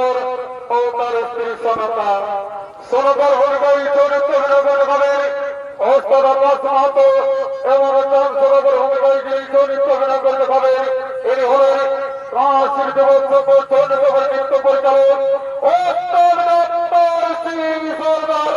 সুন্দর ও তার স্ত্রী সনতা সনতার হরিবাই চরিত্র বিনোদন হবে ওস্তাদ আব্বাস মাহাতো এবং চাঁদ সরোবর হরিবাইকে চরিত্র বিনোদন হবে। ইনি হলেন কাশীর দেবোৎসব চন্দ্রদেবের নৃত্য পরিচালক ওস্তাদ ডাক্তার সিং সরদার।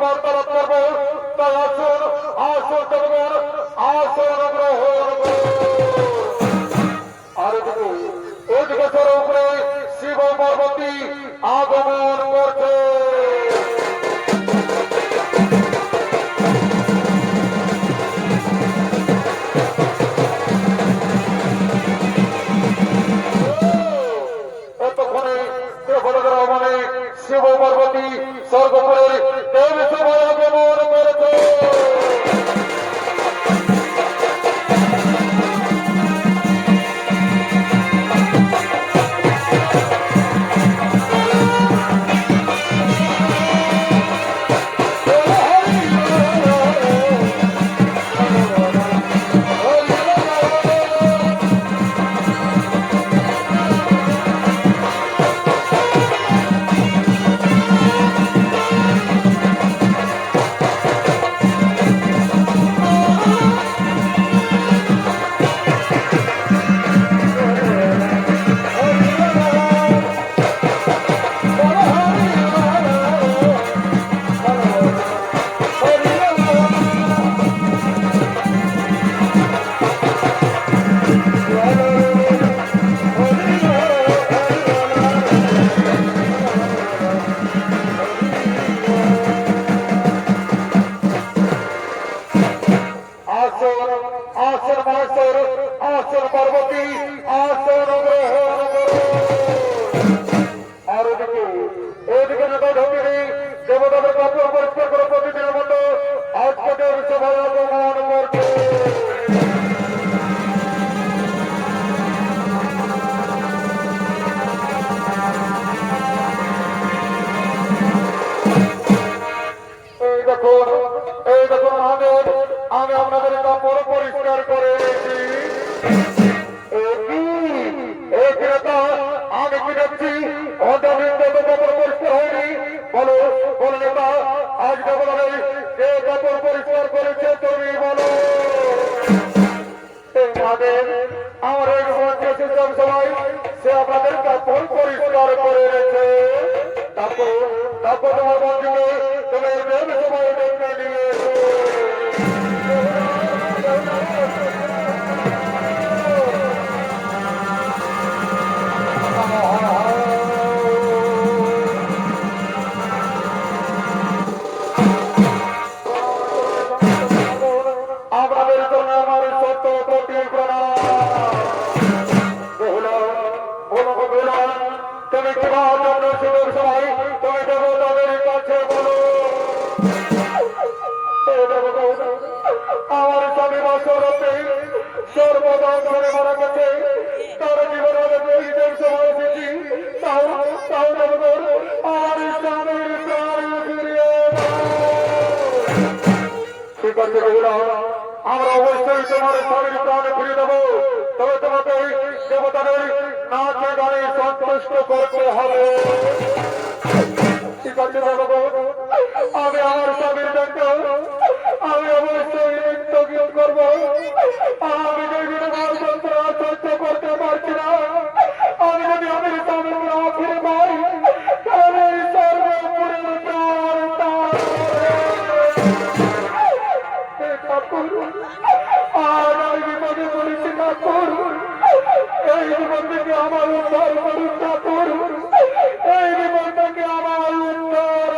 বার্তালাপ করবো। তাই আসুন আসুন জনগণ, আসুন গ্রহণ আর এদিকে সর উপরে শিব পার্বতী আগমন করছে। শিব পার্বতী স্বর্গপুরের দেবী সভায় আগমন করেছে। আসন পার্বতী আসন গ্রহণ আর এদিকে নেতা ঢুকিনি দেবতাদের কাপড় পরিষ্কার করে প্রতিদিনের মতো আজকে দেবী সভায় আগমন করছে। এই দেখুন আমি আপনাদের কাপড় পরিষ্কার করে আমি কি দেখছি অন্তর্ভুক্ত কাপড় পরিষ্কার হয়নি। বলো বলো নেতা, আজকে বলো যে কাপড় পরিষ্কার করেছে তুমি বলো। আমার এই সিস্টেম সবাই সে আপনাদের কাপড় পরিষ্কার করে রেখেছে। তারপর তোমার বন্ধুকে তুমি সবাই দেখে নিয়ে আপনাদের জন্য আমার সত্য কোটি তুমি কিভাবে সবাই তুমি দেবতাদের কাছে বলো। আমার স্বামী বছরতে সর্বদা ধরে মারা গেছে, তার জীবনের সময় এসেছি, তাও আমার স্বামীর প্রাণ ফিরিয়ে ঠিক আছে আমরা অবশ্যই তোমার স্বামীর প্রাণ ফিরিয়ে দেবো। তবে তোমাকে দেবতাদের নাচে গানে সন্তুষ্ট করতে হবে। ঠিক আছে আমি আমার স্বামীর জন্য আমি অবশ্যই নৃত্য গীত করবো। আমি সহ্য করতে পারছি না। আমি যদি আমি স্বামীর না ফিরে পাই তাহলে সর্বপুরের আর আমি বিপদে পড়েছি না করুন। এই জীবন থেকে আমার উদ্ধার করুন না করুন। এই জীবন থেকে আমার উদ্ধার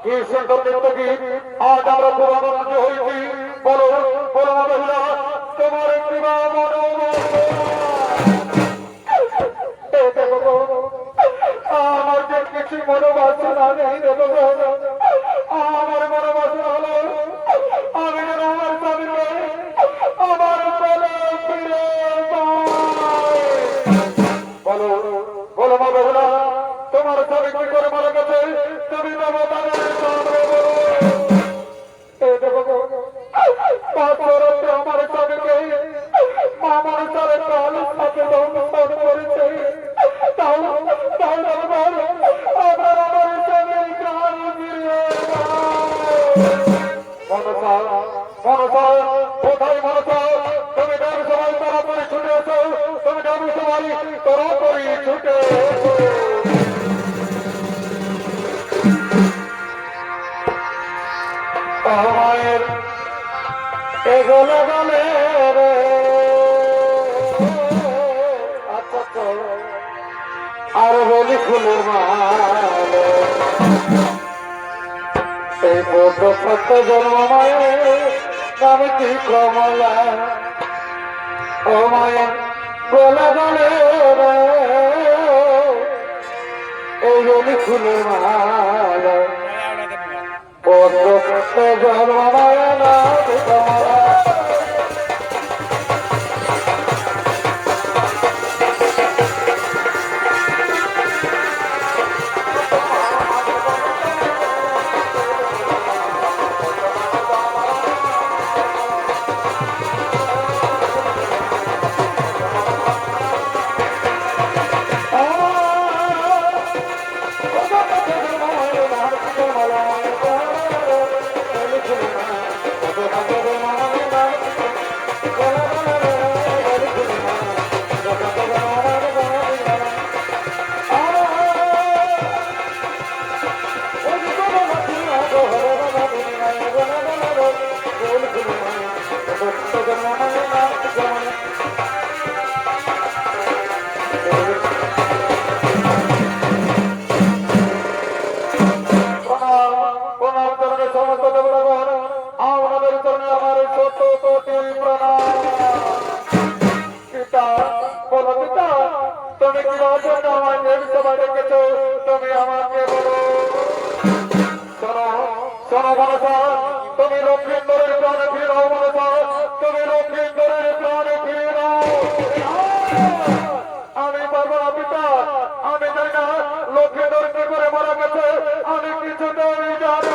কি সুন্দর নৃত্য গীত আজ আমরা খুব আনন্দিত হয়েছি। বলো বলো মহিলা তোমার বিবাহ আমার যে কিছু মনোবাসনা নেই আমার মনোবাসনা হলো আমি যেন আমার স্বামীকে আমার বলে ফিরে বলো বলো মা বহুলা তোমার স্বামী কি করে মারা গেছে তুমি বাবা তাদের সামনে বলো আমার স্বামীকে মামার সারে কাল সাথে দর্শন করেছে কোথায় মনসা তুমি ডাবি সবাই তাড়াতাড়ি ছুটে এসো তুমি ডাবি সবাই তাড়াতাড়ি ছুটে মায়ের এগোলে গলে রে আচ্ছা চলো আর বলি ফুলের মাল এই বড় সত্য জন্ম মায়ের নামে কি কমলা ও মায়ের গোলে গলে রে এই বলি ফুলের মাল বড় সত্য জন্ম মায়ের নামে কমলা তুমি আমাকে বলো শোনো মনসা তুমি লক্ষ্মীন্দরের প্রাণে ফিরে নাও মনসা তুমি লক্ষ্মীন্দরের প্রাণে ফিরে নাও আমি পারবো না পিতা আমি জানি না লক্ষ্মীন্দর কি করে মারা গেছে আমি কিছুতেই জানি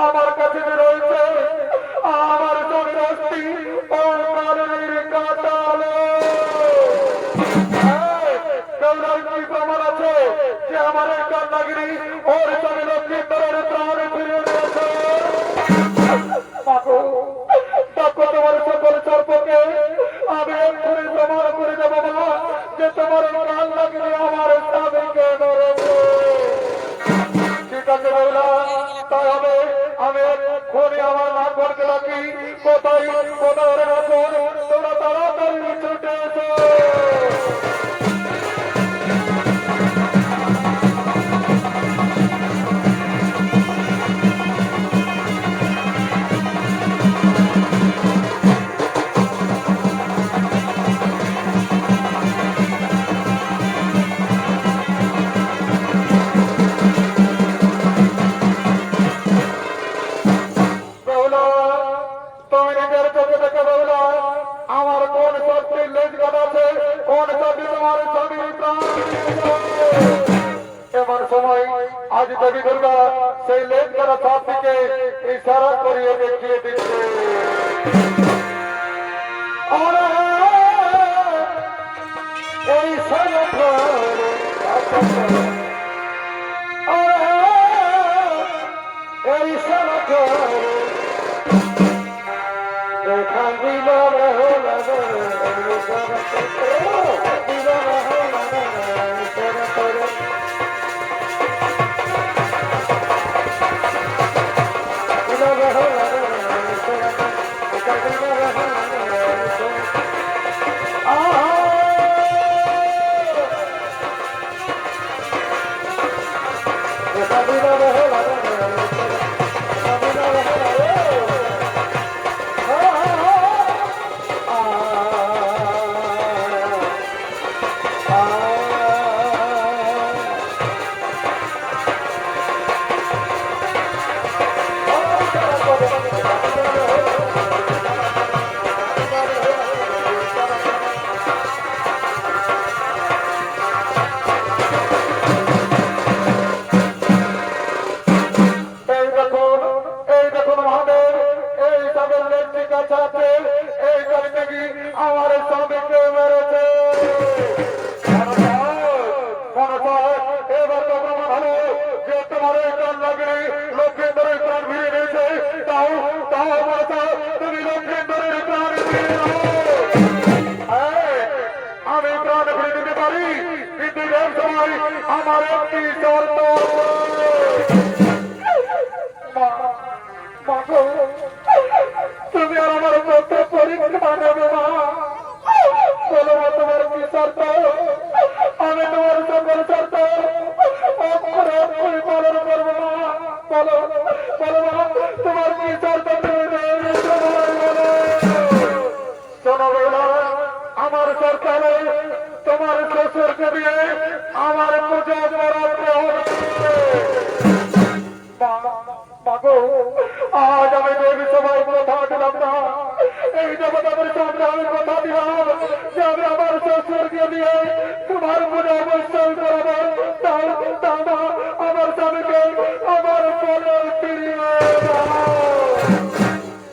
আমার কাছে রয়েছে আমার জমির অস্থি ও কালের কাটালে প্রমাণ আছে যে আমার এই কান্নাগিরি ওর স্বামী লক্ষ্মীন্দরের প্রাণে ফিরে নিয়েছে তোমার সকল সর্বকে আমি এক্ষুনি প্রমাণ করে দেবো না যে তোমার কান্নাগিরি আমার স্বামীকে ধরেছে ঠিক আছে বললা তাই হবে আমি এক্ষুনি আমার নাম করতে লাগি কোথায় কোথায় রাখুন তোমরা তাড়াতাড়ি ছুটে এসো আজ দেবী দুর্গা সেই লেজ করা সাপ থেকে ইশারা করিয়ে দেখিয়ে দিচ্ছে এই দেখা দিল আমার একটি শর্ত তুমি আর আমার মধ্যে পরীক্ষা নেবে মা বলো তোমার কি শর্ত আমি তোমার সকল শর্ত অক্ষরে অক্ষরে পালন করবো মা বলো বলো মা তোমার কি শর্ত শোনো বেলা আমার সরকার তোমার শ্বশুরকে দিয়ে আমার পূজা করাতে হবে আজ আমি দেবী সবাই কথা দিলাম না এই দেবতাদের সামনে আমি কথা দিলাম যে আমি আমার শ্বশুরকে দিয়ে তোমার পূজা অবশ্যই করাবো দাদা আমার স্বামীকে আমার বলে ফিরিয়ে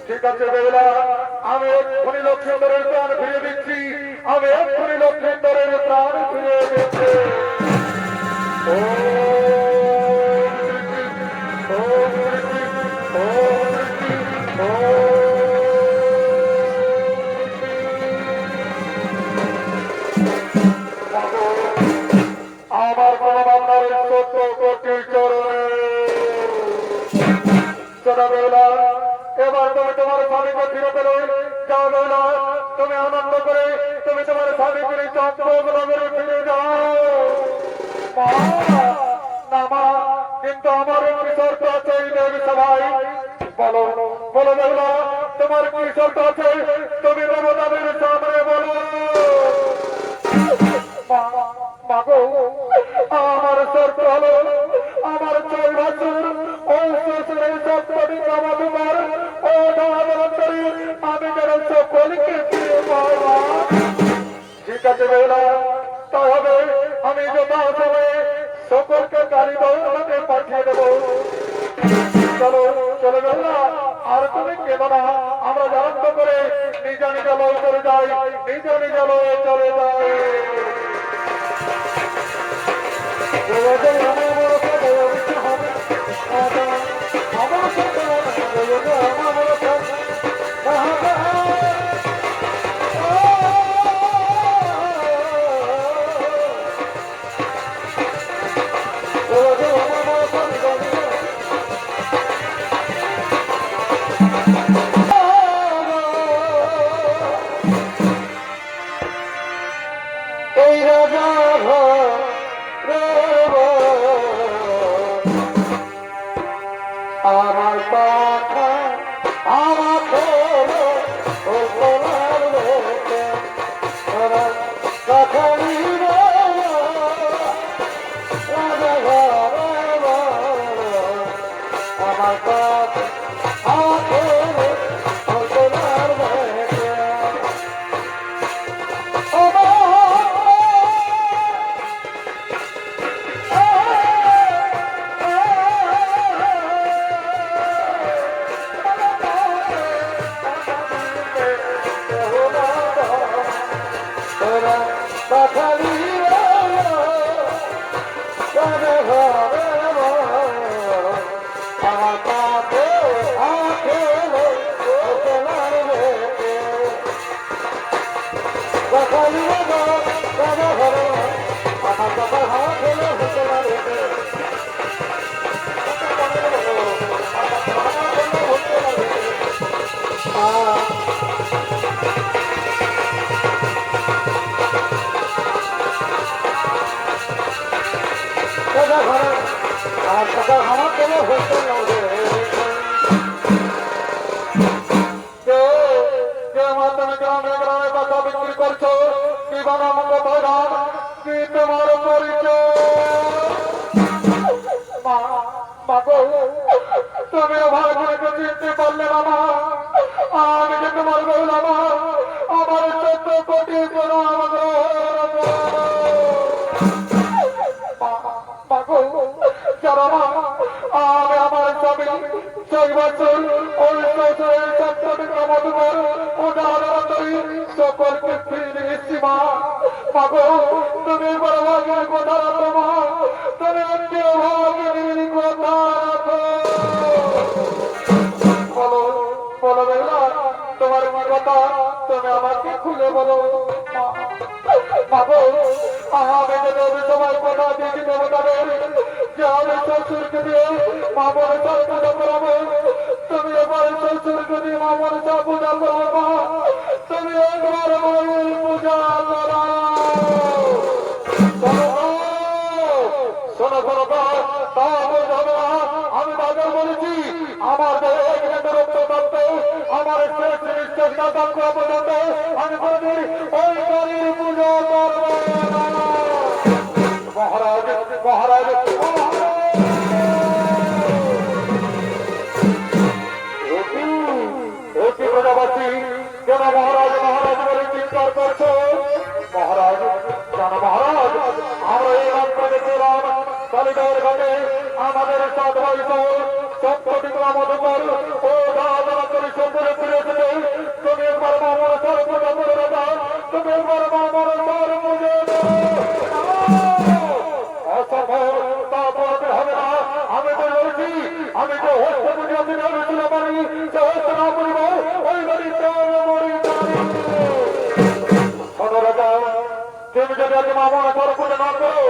ঠিক আছে বেলা আমি এক্ষুনি লক্ষ্মীন্দরের প্রাণ ফিরিয়ে দিচ্ছি আমি এক্ষুনি লক্ষ্মীন্দরের প্রাণ ফিরিয়ে দিচ্ছি আমার পরমাত্মার ১৪ কোটি চরণে বেলা এবার তুমি তোমার স্বামীকে ফিরে পেলে যাও বেলা তুমি আনন্দ করে তুমি তোমার স্বামীকে চন্দ্রগুলো করে ফিরে যাও না মা কিন্তু আমার একটি শর্ত আছে এই দেবী সবাই বলো বলো বেলা তোমার কি শর্ত আছে তুমি দেবতাদের সামনে বলো মাগো আমার শর্ত হলো আমার ৬ বছর ও শ্বশুরের সপ্তমী কামাতুমার ও দাদন্তরী আমি যেন সকলকে ফিরে পাওয়া ঠিক আছে বেলা তাই হবে আমি যথা সময়ে সকলকে কারিগরকে পাঠিয়ে দেবো চলো চলে বেলা আর তুমি কেনো না আমরা জানন্ত করে নিজ নিজ লয় চলে যাই নিজ নিজ লয়ে চলে যাই এই রাজা আমার পাখা আমাকে আমার পাখা আমাকে আমার কথা আমার কোনো হইতে লাগে তুমি গ্রামে গ্রামে টাকা বিক্রি করছো কি বানাম কোথায় কি তোমার পরিচয় তুমি ভালো করে চিনতে পারলে বাবা আমি যে তোমার বললাম আমার 14 কোটি আমি আমার স্বামী 6 বছর ওই শ্বশুরের 7 টাকা মধুবর সকলকে ফিরে এসছি মা মাগো তুমি বড় ভাগের কথা রাখো মা তুমি একটি ভাগের কথা রাখো বলো বলো বেলা তোমার কথা তুমি আমাকে খুলে বলো মাগো আমি যদি তোমার কথা দিয়েছি দেবতাদের যে আমি শ্বশুরকে দিয়ে মামর চাল পূজা করাবো তুমি এবার শ্বশুরকে দিয়ে মামর চাল পূজা করবো তুমি একবার মায়ের পূজা করা শোনো শোনো আমি বাজার বলেছি আমার আমার শেষ নিঃশ্বাস না করা পর্যন্ত আমি কোনদিন ওই বাড়ির পুজো করবো মহারাজ মহারাজ প্রজাপতি কেন মহারাজ মহারাজ বলে চিৎকার করছো মহারাজ কেন মহারাজ আমরা এই রাস্তাকে পেলাম কালীগড় ঘাটে আমাদের 7 ভাই সপ্তটি গ্রামধর ও দাদা করে সম্পূর্ণ ফিরেছে তুমি একবার মামর সর পূজা করে দাদা তুমি একবার মামর সর পুজো অসম্ভব তা বলতে হবে না আমি তো বলছি আমি তো হস্ত পুজো দিনে ছিল পারি সে হস্ত না করিব ওই বাড়িতে শোনো রাজা তুমি যদি আজ মামর সর পুজো না করো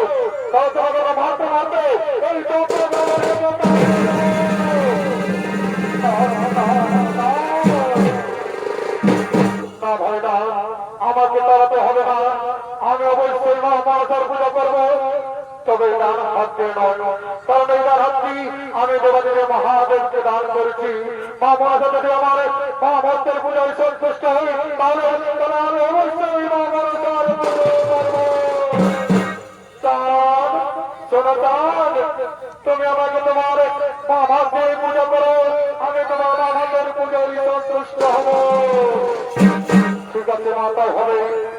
তাও তোমাকে মারতে মারতে এই আমাকে তাড়াতে হবে না আমি অবশ্যই মা মনসার পূজা করবো তবে দান হাতে নয় কারণ এই দান হাতটি আমি দেবাদেবী মহাদেবকে দান করেছি মা মনসা যদি আমার মা ভক্তের পূজায় সন্তুষ্ট হই তাহলে আমি অবশ্যই মা মনসার পুজো করবো শোনো তুমি আমাকে তোমার মা ভক্তের পূজা করো আমি তোমার মা ভক্তের পূজায় সন্তুষ্ট হব ঠিক আছে মাতাই হবে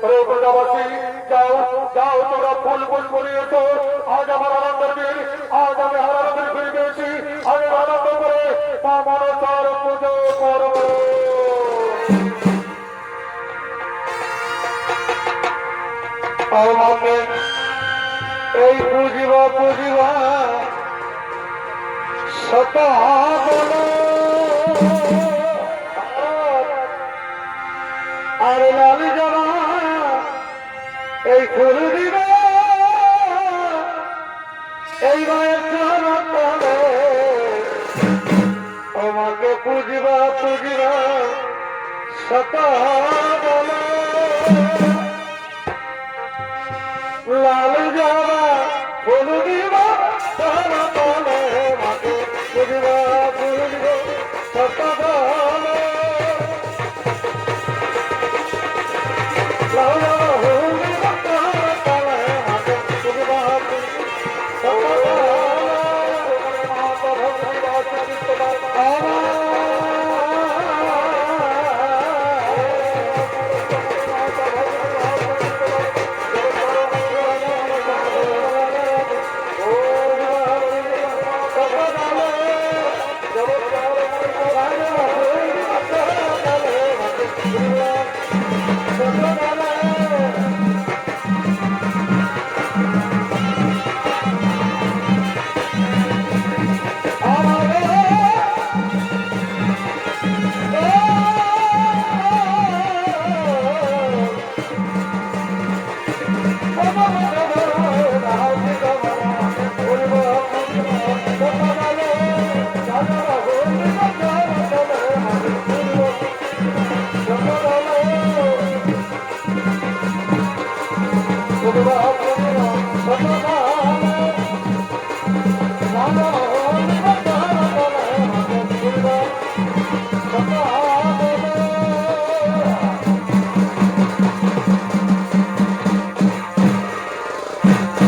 রে প্রজাপতি যাও যাও তোমরা ফুল ফুল করিয়েছো আজ আমার আনন্দের দিন আজ আমি আনন্দের ফিরে পেয়েছি আমি আনন্দ করে মা মনসার পুজো করব আমাকে এই পুজিবা পুজিবা সতা বলো আর লাল যারা এই ফুল দিবা এই মায়ের চরণে আমাকে পুজিবা পুজিবা সতা বলো লাল যারা ফুল দিবা চরণে